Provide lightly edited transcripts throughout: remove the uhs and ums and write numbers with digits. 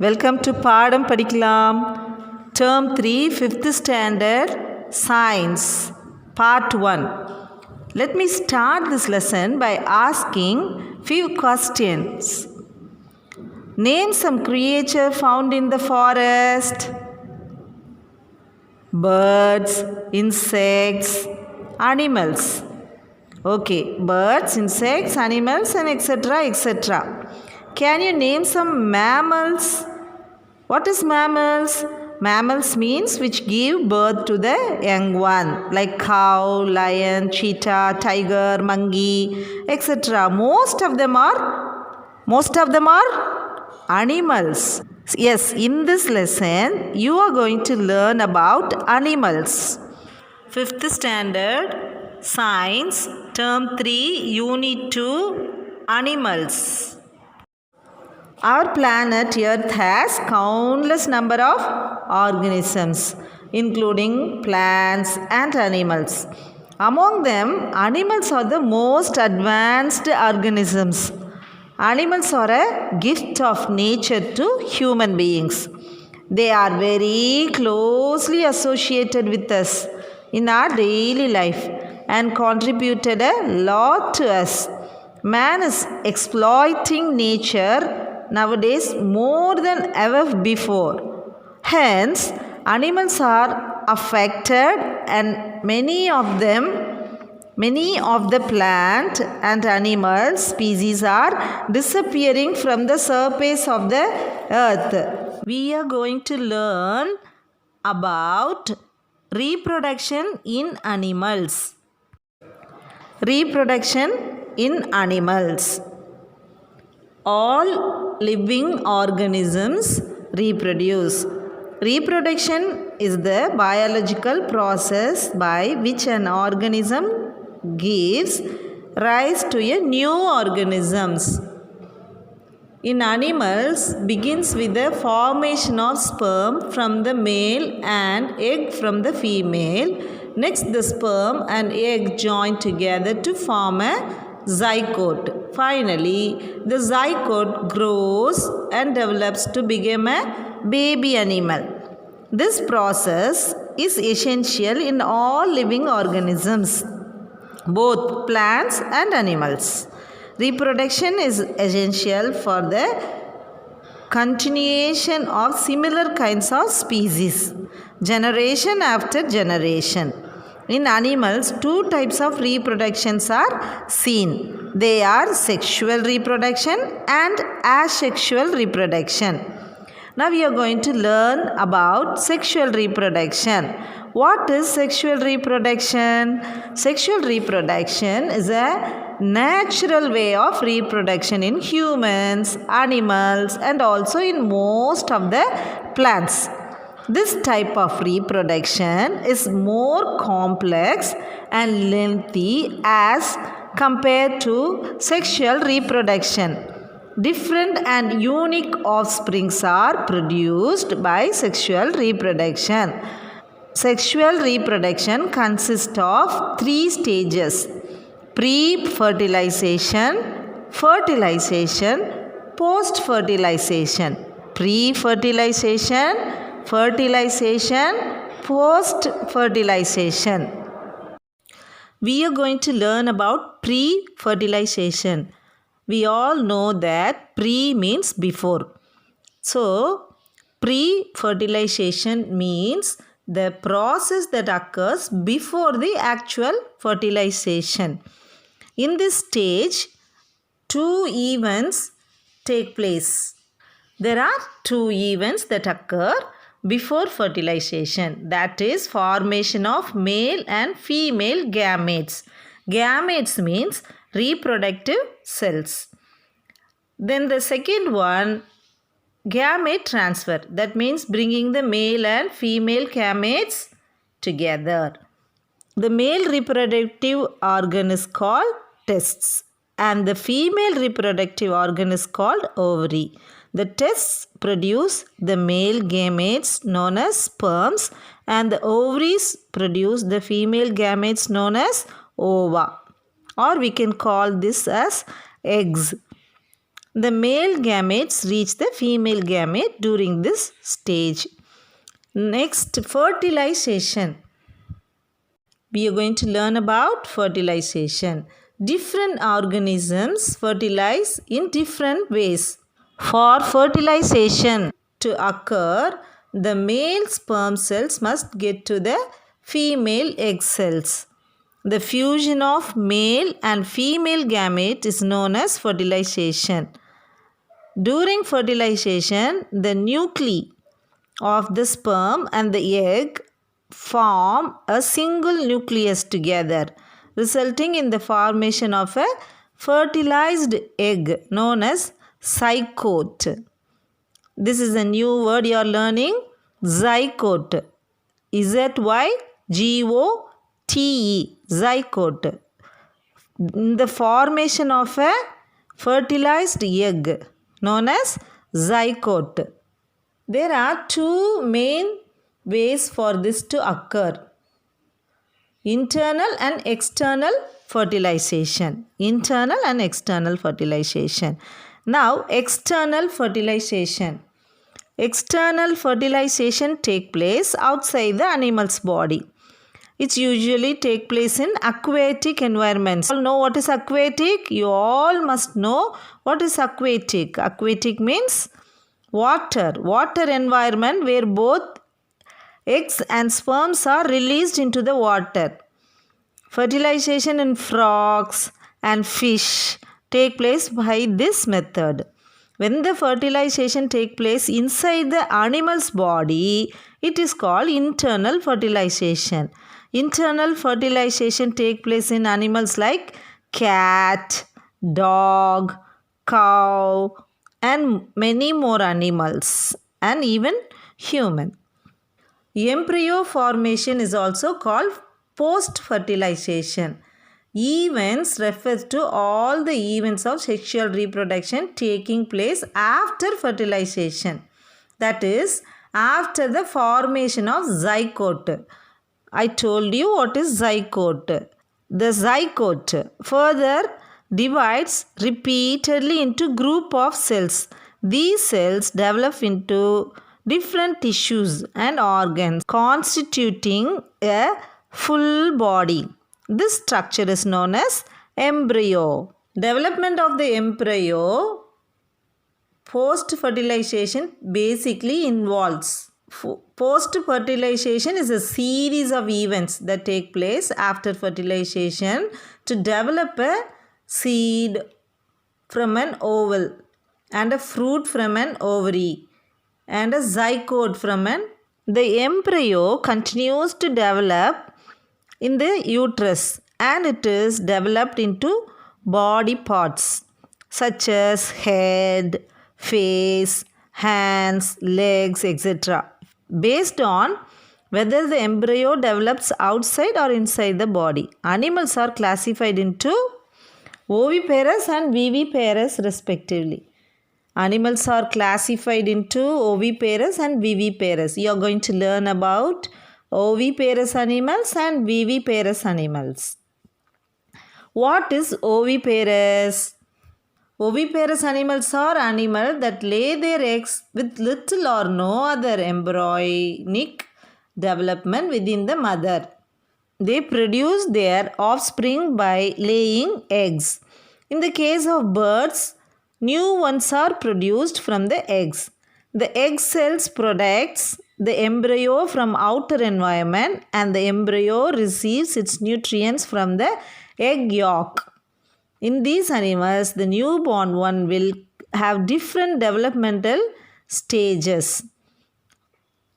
Welcome to பாடம் படிக்கலாம் Term 3 5th Standard Science Part 1. Let me start this lesson by asking few questions. Name some creature found in the forest. Birds, insects, animals. Okay, birds, insects, animals and etc. Can you name some mammals? What is mammals? Mammals means which give birth to the young one, like cow, lion, cheetah, tiger, monkey, etc. Most of them are animals. Yes, in this lesson you are going to learn about animals. 5th Standard Science Term 3 Unit 2 Animals. Our planet Earth has countless number of organisms, including plants and animals. Among them, animals are the most advanced organisms. Animals are a gift of nature to human beings. They are very closely associated with us in our daily life and contributed a lot to us. Man is exploiting nature nowadays more than ever before. Hence, animals are affected and many of the plant and animal species are disappearing from the surface of the earth. We are going to learn about reproduction in animals. Reproduction in animals. All living organisms reproduce. Reproduction is the biological process by which an organism gives rise to a new organisms. In animals, begins with the formation of sperm from the male and egg from the female. Next, the sperm and egg join together to form a zygote. Finally, the zygote grows and develops to become a baby animal. This process is essential in all living organisms, both plants and animals. Reproduction is essential for the continuation of similar kinds of species, generation after generation. In animals, two types of reproductions are seen. They are sexual reproduction and asexual reproduction. Now we are going to learn about sexual reproduction. What is sexual reproduction? Sexual reproduction is a natural way of reproduction in humans, animals, and also in most of the plants. This type of reproduction is more complex and lengthy as compared to sexual reproduction. Different and unique offsprings are produced by sexual reproduction. Sexual reproduction consists of 3 stages: pre-fertilization, fertilization, post-fertilization. Pre-fertilization, fertilization, post-fertilization. We are going to learn about pre-fertilization. We all know that pre means before. So, pre-fertilization means the process that occurs before the actual fertilization. In this stage, 2 events take place. There are 2 events that occur before fertilization, that is formation of male and female gametes. Gametes means reproductive cells. Then the second one, gamete transfer, that means bringing the male and female gametes together. The male reproductive organ is called testes and the female reproductive organ is called ovary. The testes produce the male gametes known as sperms and the ovaries produce the female gametes known as ova, or we can call this as eggs. The male gametes reach the female gamete during this stage. Next, fertilization. We are going to learn about fertilization. Different organisms fertilize in different ways. For fertilization to occur, the male sperm cells must get to the female egg cells. The fusion of male and female gamete is known as fertilization. During fertilization, the nuclei of the sperm and the egg form a single nucleus together, resulting in the formation of a fertilized egg known as zygote. This is a new word you are learning, zygote. Z-Y-G-O-T-E, zygote. The formation of a fertilized egg known as zygote. There are two main ways for this to occur: internal and external fertilization. Internal and external fertilization. Now, external fertilization. External fertilization take place outside the animal's body. It usually take place in aquatic environments. You all know what is aquatic? You all must know what is aquatic. Aquatic means water environment where both eggs and sperms are released into the water. Fertilization in frogs and fish take place by this method. When the fertilization take place inside the animal's body, it is called internal fertilization. Internal fertilization take place in animals like cat, dog, cow, and many more animals, and even human. Embryo formation is also called post-fertilization. Events refers to all the events of sexual reproduction taking place after fertilization. That is, after the formation of zygote. I told you what is zygote. The zygote further divides repeatedly into group of cells. These cells develop into different tissues and organs constituting a full body. This structure is known as embryo. Development of the embryo post-fertilization basically involves. Post-fertilization is a series of events that take place after fertilization to develop a seed from an ovule and a fruit from an ovary and a zygote from an. The embryo continues to develop in the uterus and it is developed into body parts such as head, face, hands, legs, etc. based on whether the embryo develops outside or inside the body. Animals are classified into oviparous and viviparous respectively. Animals are classified into oviparous and viviparous. You are going to learn about oviparous animals and viviparous animals. What is oviparous? Oviparous animals are animals that lay their eggs with little or no other embryonic development within the mother. They produce their offspring by laying eggs. In the case of birds, new ones are produced from the eggs. The egg cells protects the embryo from outer environment and the embryo receives its nutrients from the egg yolk. In these animals, the newborn one will have different developmental stages.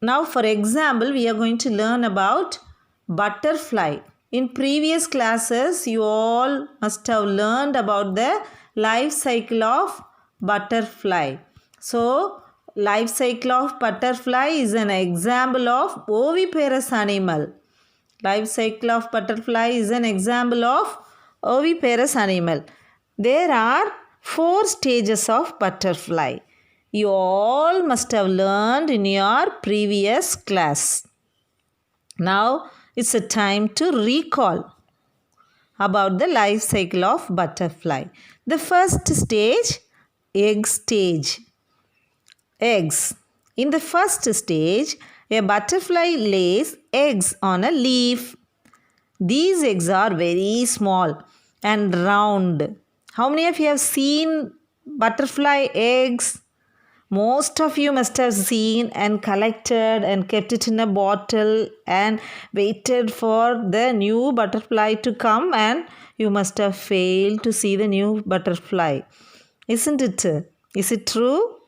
Now, for example, we are going to learn about butterfly. In previous classes, you all must have learned about the life cycle of butterfly. So, life cycle of butterfly is an example of oviparous animal. Life cycle of butterfly is an example of oviparous animal. There are 4 stages of butterfly. You all must have learned in your previous class. Now, it's a time to recall about the life cycle of butterfly. The first stage, egg stage. Eggs. In the first stage, a butterfly lays eggs on a leaf. These eggs are very small and round. How many of you have seen butterfly eggs? Most of you must have seen and collected and kept it in a bottle and waited for the new butterfly to come, and you must have failed to see the new butterfly. Isn't it? Is it true?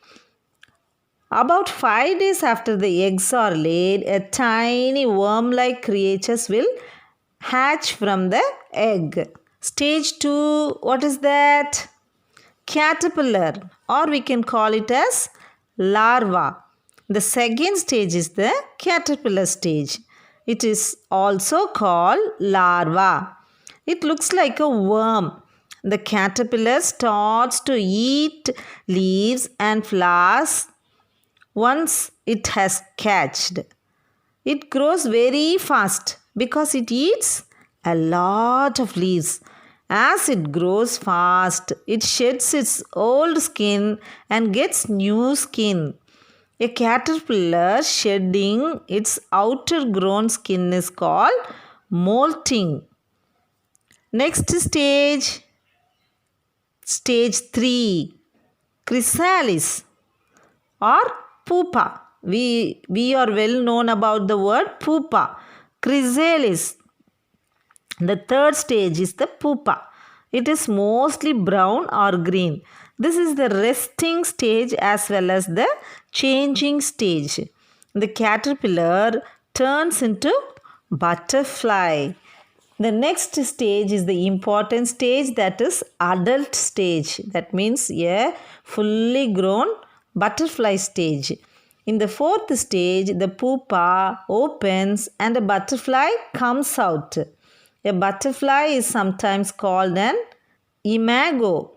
About 5 days after the eggs are laid, a tiny worm-like creatures will hatch from the egg. Stage 2, what is that? Caterpillar, or we can call it as larva. The second stage is the caterpillar stage. It is also called larva. It looks like a worm. The caterpillar starts to eat leaves and flowers once it has hatched. It grows very fast because it eats a lot of leaves. As it grows fast, it sheds its old skin and gets new skin. A caterpillar shedding its outer grown skin is called molting. Next stage, stage 3, chrysalis or pupa. We are well known about the word pupa. Chrysalis. The third stage is the pupa. It is mostly brown or green. This is the resting stage as well as the changing stage. The caterpillar turns into butterfly. The next stage is the important stage, that is adult stage. That means a fully grown butterfly stage. In the fourth stage, the pupa opens and a butterfly comes out. A butterfly is sometimes called an imago.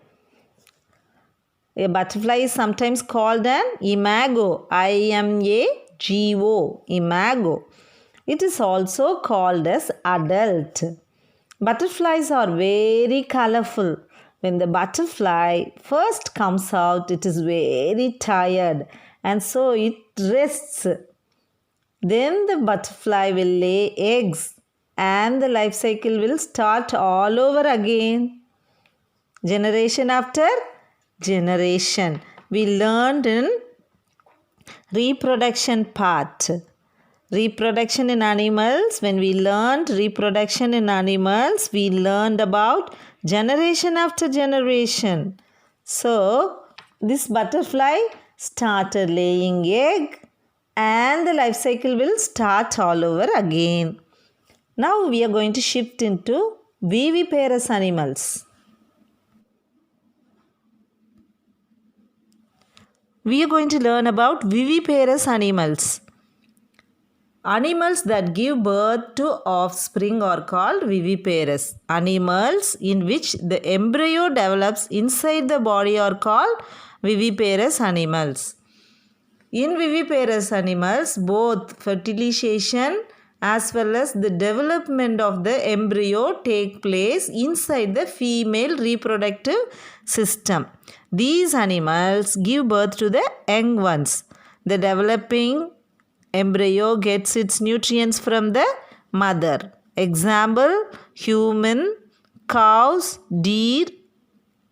A butterfly is sometimes called an imago. I-M-A-G-O. Imago. It is also called as adult. Butterflies are very colorful. When the butterfly first comes out, it is very tired and so it rests. Then the butterfly will lay eggs and the life cycle will start all over again. Generation after generation. We learned in reproduction part. Reproduction in animals. When we learned reproduction in animals, we learned about generation after generation. So, this butterfly started laying egg and the life cycle will start all over again. Now we are going to shift into viviparous animals. We are going to learn about viviparous animals. Animals that give birth to offspring are called viviparous. Animals in which the embryo develops inside the body are called viviparous animals. In viviparous animals, both fertilization as well as the development of the embryo take place inside the female reproductive system. These animals give birth to the young ones. The developing embryo gets its nutrients from the mother. Example, human, cows, deer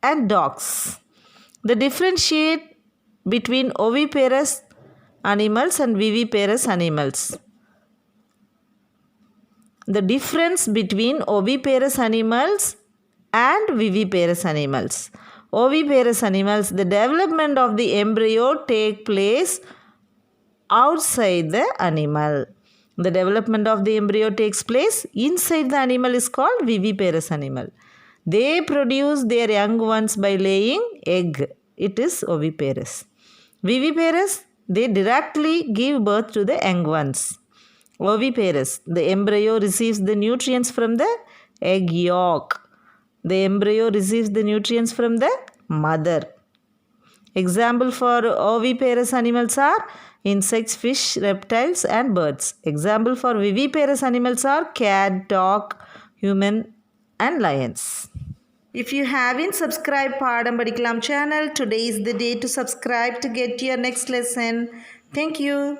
and dogs. The differentiate between oviparous animals and viviparous animals. The difference between oviparous animals and viviparous animals. Oviparous animals, the development of the embryo take place outside the animal. The development of the embryo takes place inside the animal is called viviparous animal. They produce their young ones by laying egg. It is oviparous. Viviparous, they directly give birth to the young ones. Oviparous, the embryo receives the nutrients from the egg yolk. The embryo receives the nutrients from the mother. Example for oviparous animals are insects, fish, reptiles and birds. Example for viviparous animals are cat, dog, human and lions. If you haven't subscribed Paadam Padikalam channel, today is the day to subscribe to get your next lesson. Thank you.